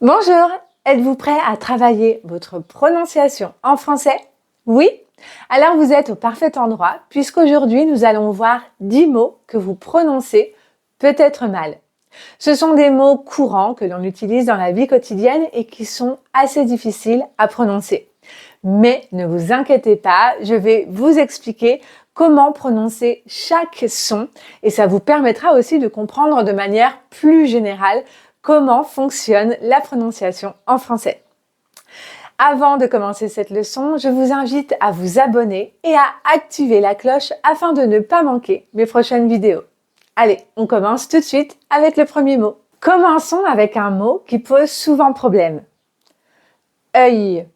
Bonjour, êtes-vous prêt à travailler votre prononciation en français? Oui? Alors vous êtes au parfait endroit puisqu'aujourd'hui nous allons voir 10 mots que vous prononcez peut-être mal. Ce sont des mots courants que l'on utilise dans la vie quotidienne et qui sont assez difficiles à prononcer. Mais ne vous inquiétez pas, je vais vous expliquer comment prononcer chaque son et ça vous permettra aussi de comprendre de manière plus générale comment fonctionne la prononciation en français. Avant de commencer cette leçon, je vous invite à vous abonner et à activer la cloche afin de ne pas manquer mes prochaines vidéos. Allez, on commence tout de suite avec le premier mot. Commençons avec un mot qui pose souvent problème. Œil.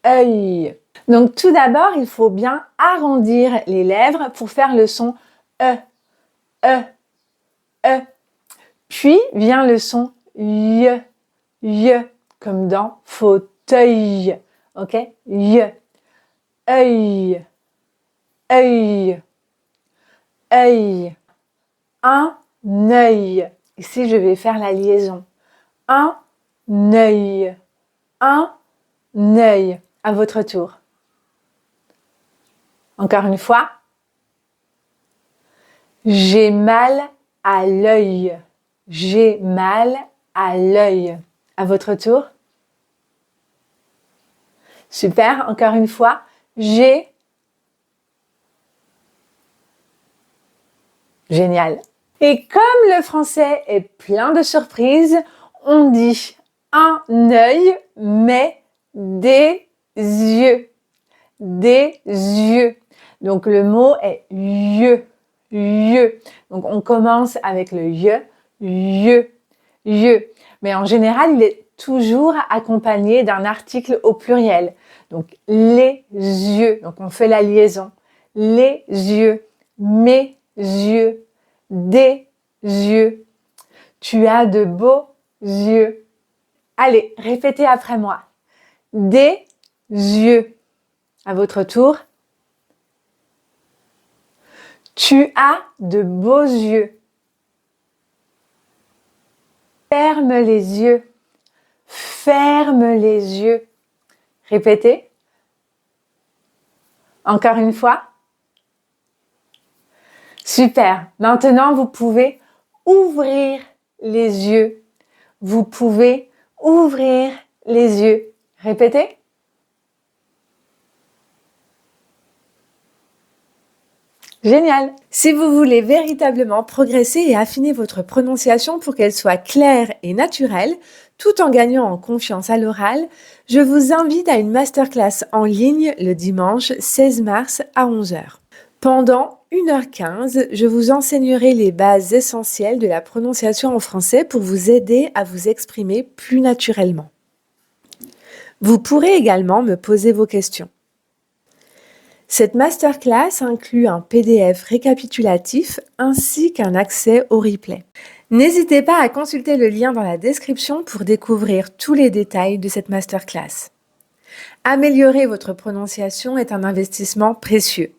Œil. Donc tout d'abord, il faut bien arrondir les lèvres pour faire le son E. E. E. Puis vient le son Y. Y. Comme dans fauteuil. Ok? Y. Œil. Œil. Œil. Un œil. Ici, je vais faire la liaison. Un œil. Un œil. À votre tour. Encore une fois. J'ai mal à l'œil. J'ai mal à l'œil. À votre tour. Super. Encore une fois. J'ai. Génial. Et comme le français est plein de surprises, on dit un œil, mais des yeux. Des yeux. Donc le mot est yeux. Yeux. Donc on commence avec le yeux. Yeux. Yeux. Mais en général, il est toujours accompagné d'un article au pluriel. Donc les yeux. Donc on fait la liaison. Les yeux. Mes yeux. Des yeux. Tu as de beaux yeux. Allez, répétez après moi. Des yeux. À votre tour. Tu as de beaux yeux. Ferme les yeux. Ferme les yeux. Répétez. Encore une fois. Super. Maintenant, vous pouvez ouvrir les yeux. Vous pouvez ouvrir les yeux. Répétez. Génial! Si vous voulez véritablement progresser et affiner votre prononciation pour qu'elle soit claire et naturelle, tout en gagnant en confiance à l'oral, je vous invite à une masterclass en ligne le dimanche 16 mars à 11 h. Pendant 1h15, je vous enseignerai les bases essentielles de la prononciation en français pour vous aider à vous exprimer plus naturellement. Vous pourrez également me poser vos questions. Cette masterclass inclut un PDF récapitulatif ainsi qu'un accès au replay. N'hésitez pas à consulter le lien dans la description pour découvrir tous les détails de cette masterclass. Améliorer votre prononciation est un investissement précieux.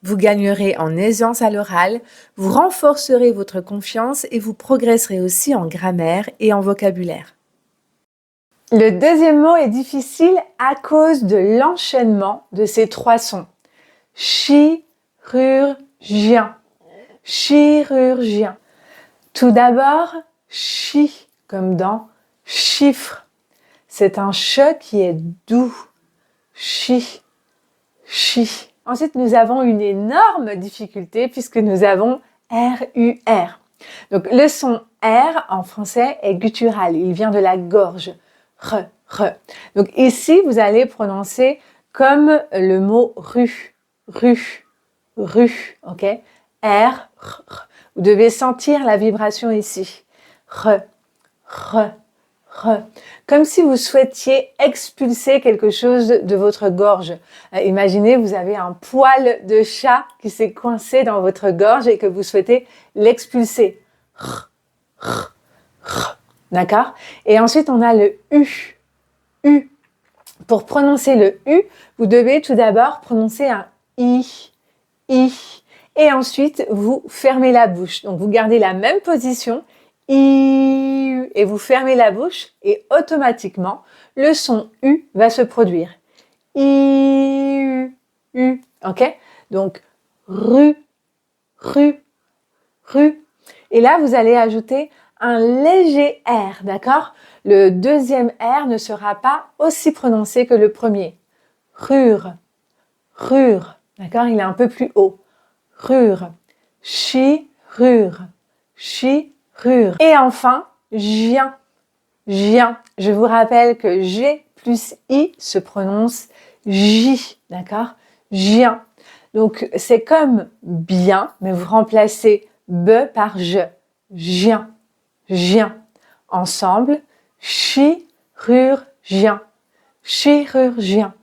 Vous gagnerez en aisance à l'oral, vous renforcerez votre confiance et vous progresserez aussi en grammaire et en vocabulaire. Le deuxième mot est difficile à cause de l'enchaînement de ces trois sons. Chirurgien. Chirurgien. Tout d'abord, chi, comme dans chiffre. C'est un che qui est doux. Chi, chi. Ensuite, nous avons une énorme difficulté puisque nous avons R-U-R. Donc, le son R en français est guttural. Il vient de la gorge. R, R. Donc, ici, vous allez prononcer comme le mot rue. Rue, rue, ok? R, R. Vous devez sentir la vibration ici. R, R, R. Comme si vous souhaitiez expulser quelque chose de votre gorge. Imaginez, vous avez un poil de chat qui s'est coincé dans votre gorge et que vous souhaitez l'expulser. R, R, R. D'accord? Et ensuite, on a le U. U. Pour prononcer le U, vous devez tout d'abord prononcer un I, I. Et ensuite, vous fermez la bouche. Donc, vous gardez la même position, I, et vous fermez la bouche et automatiquement, le son U va se produire. I, U, ok? Donc, rue, rue, rue. Et là, vous allez ajouter un léger R, d'accord? Le deuxième R ne sera pas aussi prononcé que le premier. Rure, rure, d'accord? Il est un peu plus haut. Rure, chirure, chirure. Et enfin, gien, gien. Je vous rappelle que G plus I se prononce J, d'accord? Gien. Donc, c'est comme bien, mais vous remplacez B par je. Gien, gien. Ensemble, chirurgien, chirurgien.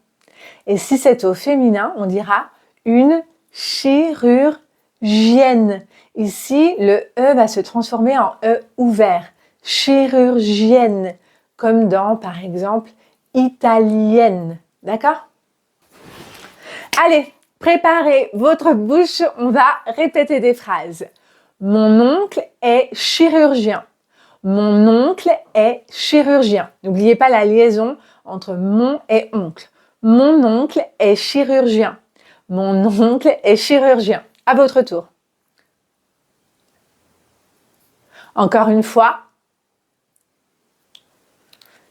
Et si c'est au féminin, on dira une chirurgienne. Ici, le E va se transformer en E ouvert. Chirurgienne, comme dans, par exemple, italienne. D'accord? Allez, préparez votre bouche, on va répéter des phrases. Mon oncle est chirurgien. Mon oncle est chirurgien. N'oubliez pas la liaison entre mon et oncle. Mon oncle est chirurgien. Mon oncle est chirurgien. À votre tour. Encore une fois.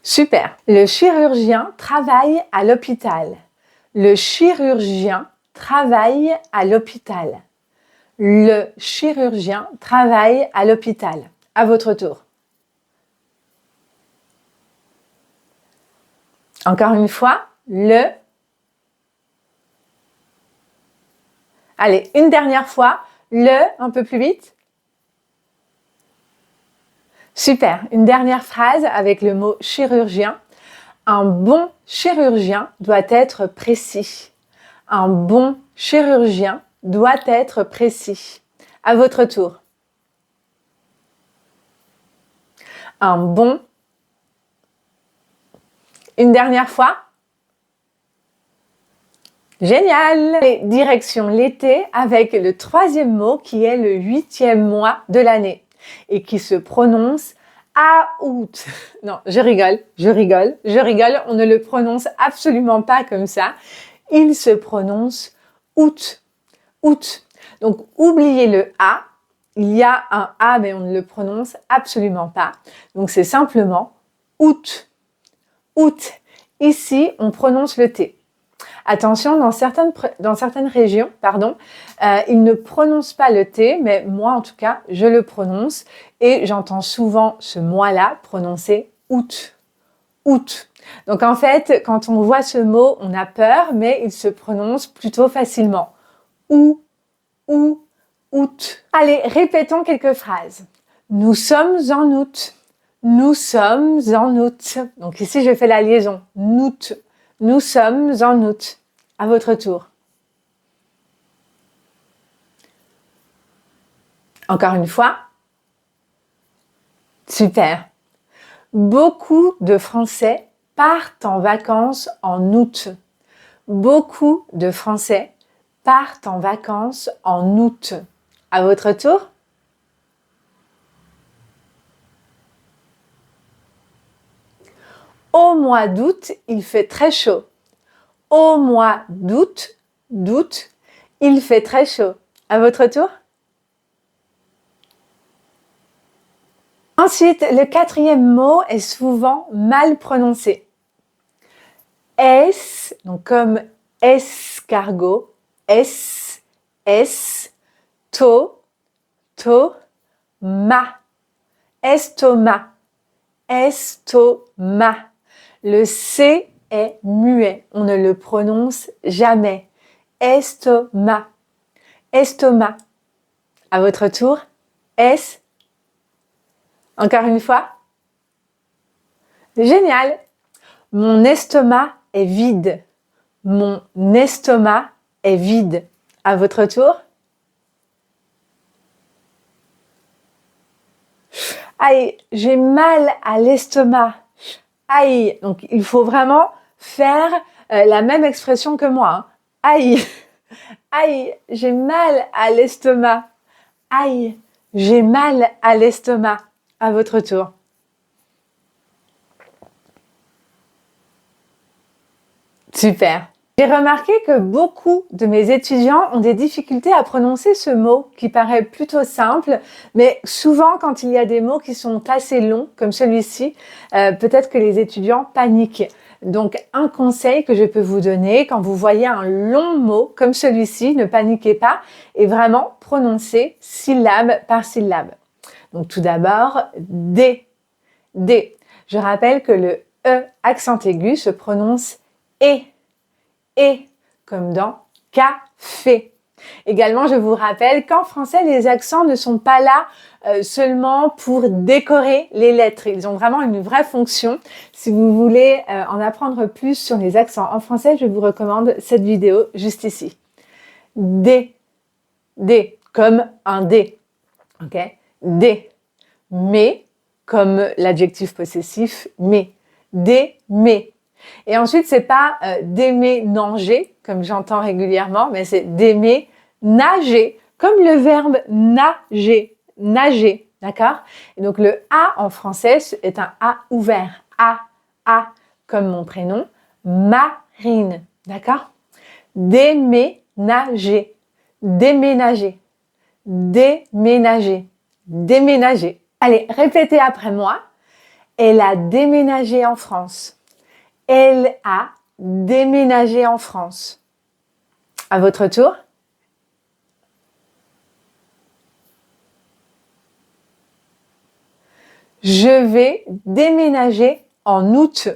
Super. Le chirurgien travaille à l'hôpital. Le chirurgien travaille à l'hôpital. Le chirurgien travaille à l'hôpital. À votre tour. Encore une fois, le. Allez, une dernière fois, le, un peu plus vite. Super, une dernière phrase avec le mot chirurgien. Un bon chirurgien doit être précis. Un bon chirurgien doit être précis. À votre tour. Un bon. Une dernière fois. Génial! Et direction l'été avec le troisième mot qui est le 8e mois de l'année et qui se prononce août. Non, je rigole. On ne le prononce absolument pas comme ça. Il se prononce août. Août. Donc, oubliez le A. Il y a un A, mais on ne le prononce absolument pas. Donc, c'est simplement août. Août. Ici, on prononce le T. Attention, dans certaines régions, ils ne prononcent pas le T, mais moi en tout cas, je le prononce et j'entends souvent ce mois-là prononcer août. Août. Donc en fait, quand on voit ce mot, on a peur, mais il se prononce plutôt facilement. Août. Allez, répétons quelques phrases. Nous sommes en août. Nous sommes en août. Donc ici, je fais la liaison. Août. Nous sommes en août. À votre tour. Encore une fois. Super. Beaucoup de Français partent en vacances en août. Beaucoup de Français partent en vacances en août. À votre tour. Au mois d'août, il fait très chaud. Au mois d'août, il fait très chaud. À votre tour. Ensuite, le quatrième mot est souvent mal prononcé. Donc comme escargot, ma, estomac. Le C est muet, on ne le prononce jamais. Estomac. À votre tour. Encore une fois. Génial. Mon estomac est vide. Mon estomac est vide. À votre tour. Aïe, j'ai mal à l'estomac. Aïe. Donc, il faut vraiment faire la même expression que moi. Hein. Aïe. Aïe, j'ai mal à l'estomac. Aïe, j'ai mal à l'estomac. À votre tour. Super. J'ai remarqué que beaucoup de mes étudiants ont des difficultés à prononcer ce mot qui paraît plutôt simple, mais souvent quand il y a des mots qui sont assez longs, comme celui-ci, peut-être que les étudiants paniquent. Donc un conseil que je peux vous donner, quand vous voyez un long mot comme celui-ci, ne paniquez pas et vraiment prononcez syllabe par syllabe. Donc tout d'abord, D. D. Je rappelle que le E accent aigu se prononce E. Et, comme dans café. Également, je vous rappelle qu'en français, les accents ne sont pas là seulement pour décorer les lettres. Ils ont vraiment une vraie fonction. Si vous voulez en apprendre plus sur les accents en français, je vous recommande cette vidéo juste ici. D, D, comme un D. Ok? D. Mais, comme l'adjectif possessif, mais. D, mais. Et ensuite, c'est pas déménager, comme j'entends régulièrement, mais c'est déménager, comme le verbe nager, nager, d'accord? Et donc, le A en français est un A ouvert. A, comme mon prénom, Marine, d'accord? Déménager, déménager, déménager, déménager. Allez, répétez après moi. Elle a déménagé en France. Elle a déménagé en France. À votre tour. Je vais déménager en août.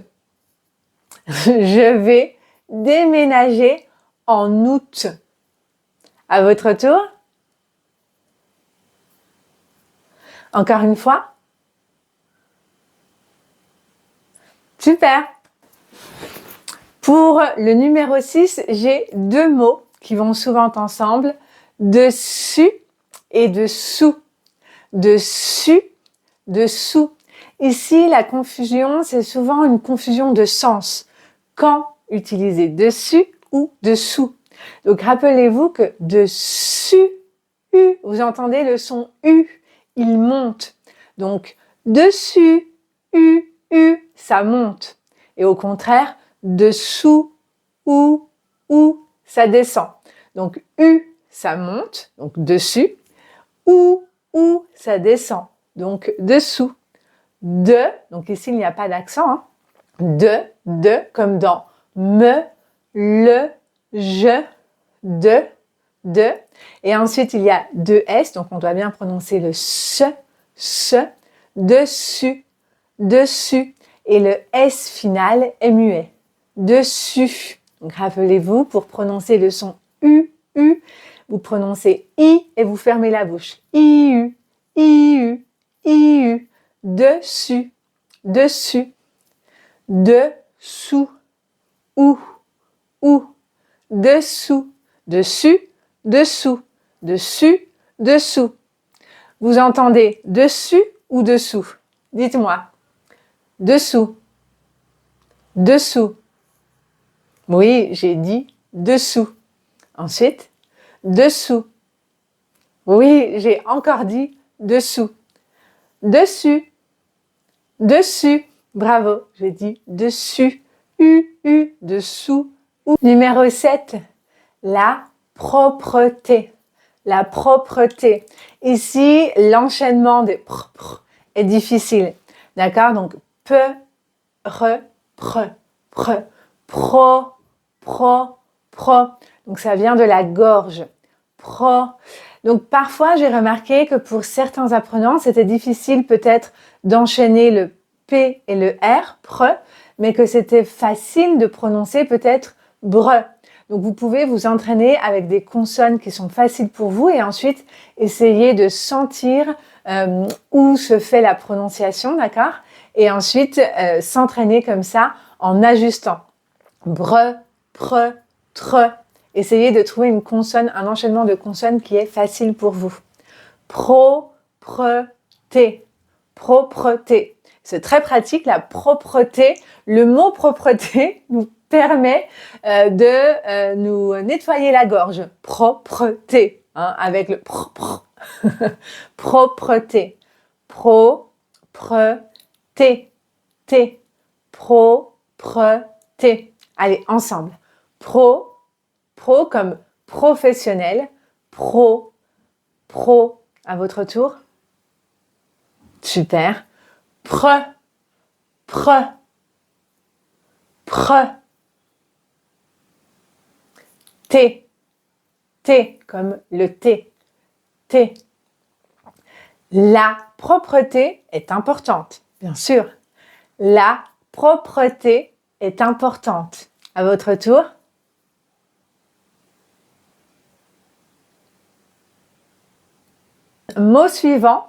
Je vais déménager en août. À votre tour. Encore une fois. Super. Pour le numéro 6, j'ai deux mots qui vont souvent ensemble, dessus et dessous. Dessus, dessous. Ici, la confusion, c'est souvent une confusion de sens. Quand utiliser dessus ou dessous. Donc, rappelez-vous que dessus, U, vous entendez le son U, il monte. Donc, dessus, U, ça monte. Et au contraire, dessous, ou, ça descend. Donc, U, ça monte, donc dessus, ou, ça descend, donc dessous. De, donc ici il n'y a pas d'accent, hein. De, comme dans me, le, je, de. Et ensuite il y a deux S, donc on doit bien prononcer le se, dessus, dessus. Et le S final est muet. Dessus. Donc rappelez-vous, pour prononcer le son U, vous prononcez I et vous fermez la bouche. I, U. Dessus, dessus. Dessous, ou. Dessous, dessus, dessous. Vous entendez dessus ou dessous? Dites-moi. Dessous. Oui, j'ai dit dessous. Ensuite, dessous. Oui, j'ai encore dit dessous. Dessus. Bravo, j'ai dit dessus. Dessous. Numéro 7, la propreté. La propreté. Ici, l'enchaînement des est difficile. D'accord? Donc, pro. Donc, ça vient de la gorge. Donc, parfois, j'ai remarqué que pour certains apprenants, c'était difficile peut-être d'enchaîner le P et le R, mais que c'était facile de prononcer peut-être bre. Donc, vous pouvez vous entraîner avec des consonnes qui sont faciles pour vous et ensuite essayer de sentir où se fait la prononciation, d'accord? Et ensuite, s'entraîner comme ça en ajustant. Bre, tre. Essayez de trouver une consonne, un enchaînement de consonnes qui est facile pour vous. Propreté. C'est très pratique, la propreté. Le mot propreté nous permet de nous nettoyer la gorge. Propreté, hein, avec le propreté. Propreté. T. Propreté. Allez, ensemble. Pro comme professionnel. Pro. À votre tour. Super. Pre. T. Comme le thé. T. La propreté est importante, bien sûr. La propreté est importante. À votre tour. Mot suivant.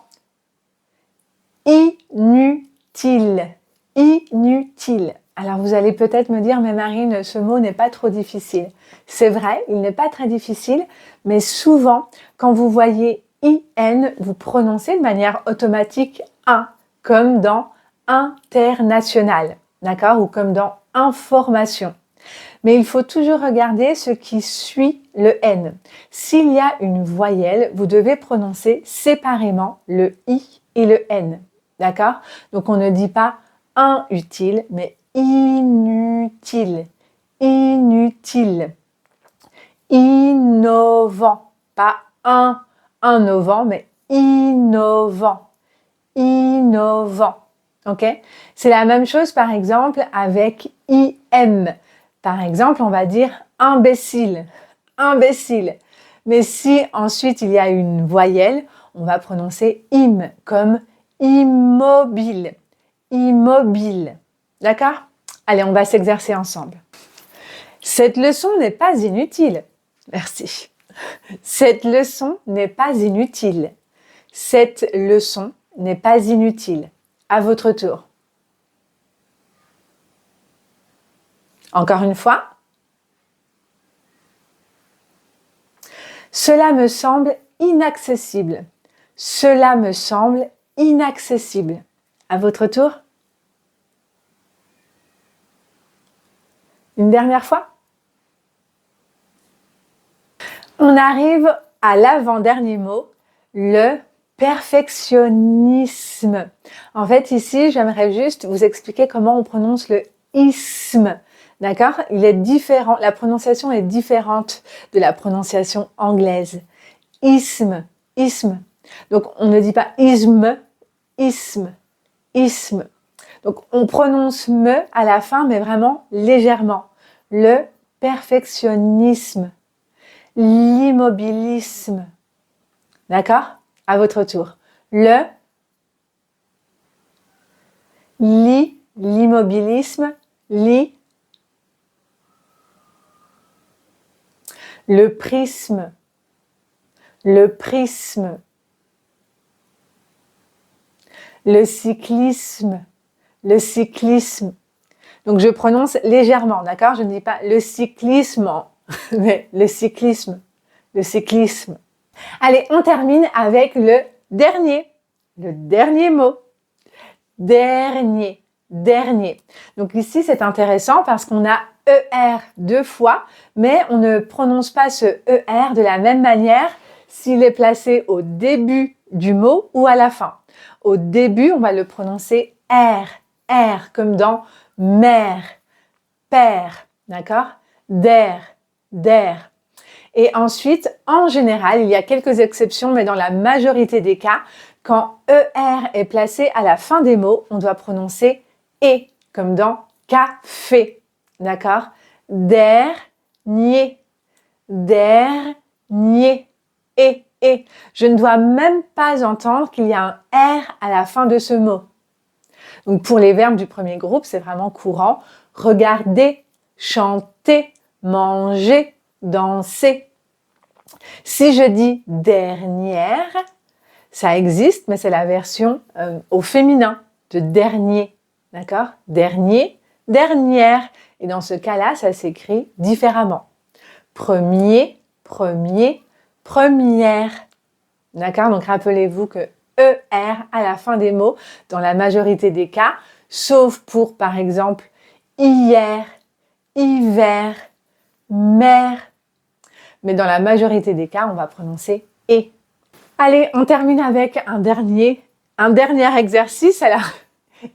Inutile. Inutile. Alors vous allez peut-être me dire, mais Marine, ce mot n'est pas trop difficile. C'est vrai, il n'est pas très difficile, mais souvent, quand vous voyez IN, vous prononcez de manière automatique un, comme dans international, d'accord, ou comme dans information. Mais il faut toujours regarder ce qui suit le N. S'il y a une voyelle, vous devez prononcer séparément le I et le N, d'accord? Donc on ne dit pas inutile, mais inutile, inutile. Innovant, pas innovant, mais innovant, innovant. Ok? C'est la même chose, par exemple, avec IM. Par exemple, on va dire imbécile, imbécile. Mais si ensuite il y a une voyelle, on va prononcer im, comme immobile, immobile. D'accord? Allez, on va s'exercer ensemble. Cette leçon n'est pas inutile. Merci. Cette leçon n'est pas inutile. Cette leçon n'est pas inutile. À votre tour. Encore une fois. Cela me semble inaccessible. Cela me semble inaccessible. À votre tour. Une dernière fois. On arrive à l'avant-dernier mot, le perfectionnisme. En fait, ici, j'aimerais juste vous expliquer comment on prononce le isme. D'accord? Il est différent, la prononciation est différente de la prononciation anglaise. Isme, isme. Donc, on ne dit pas isme, isme, isme. Donc, on prononce me à la fin, mais vraiment légèrement. Le perfectionnisme. L'immobilisme. D'accord? À votre tour. L'immobilisme, le prisme, le cyclisme, le cyclisme. Donc je prononce légèrement, d'accord? Je ne dis pas le cyclisme, mais le cyclisme, le cyclisme. Allez, on termine avec le dernier mot. Dernier. Donc ici, c'est intéressant parce qu'on a ER deux fois, mais on ne prononce pas ce ER de la même manière s'il est placé au début du mot ou à la fin. Au début, on va le prononcer R, comme dans mère, père, d'accord? D'air. Et ensuite, en général, il y a quelques exceptions, mais dans la majorité des cas, quand ER est placé à la fin des mots, on doit prononcer E, comme dans café. D'accord? Dernier. Et. Je ne dois même pas entendre qu'il y a un R à la fin de ce mot. Donc pour les verbes du premier groupe, c'est vraiment courant. Regarder, chanter, manger, danser. Si je dis dernière, ça existe, mais c'est la version au féminin de dernier. D'accord? Dernier, dernière. Et dans ce cas-là, ça s'écrit différemment. Premier, première. D'accord? Donc rappelez-vous que ER à la fin des mots, dans la majorité des cas, sauf pour, par exemple, hier, hiver, mer. Mais dans la majorité des cas, on va prononcer E. Allez, on termine avec un dernier Un dernier exercice, alors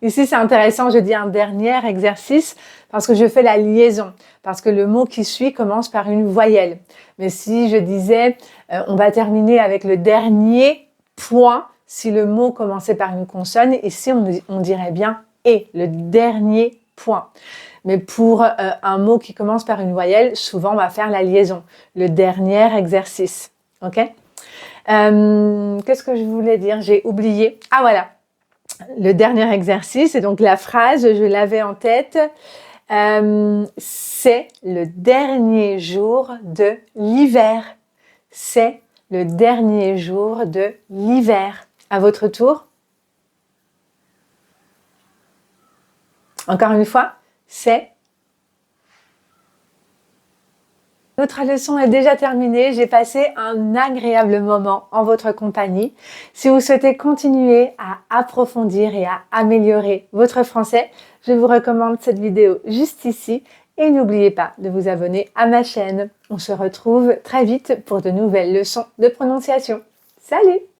ici c'est intéressant, je dis un dernier exercice parce que je fais la liaison, parce que le mot qui suit commence par une voyelle. Mais si je disais, on va terminer avec le dernier point, si le mot commençait par une consonne, ici on dirait bien « et », le dernier point. Mais pour un mot qui commence par une voyelle, souvent on va faire la liaison, le dernier exercice. Ok ? Qu'est-ce que je voulais dire? J'ai oublié. Ah voilà, le dernier exercice, et donc la phrase, je l'avais en tête. C'est le dernier jour de l'hiver. C'est le dernier jour de l'hiver. À votre tour. Encore une fois, c'est. Notre leçon est déjà terminée. J'ai passé un agréable moment en votre compagnie. Si vous souhaitez continuer à approfondir et à améliorer votre français, je vous recommande cette vidéo juste ici. Et n'oubliez pas de vous abonner à ma chaîne. On se retrouve très vite pour de nouvelles leçons de prononciation. Salut!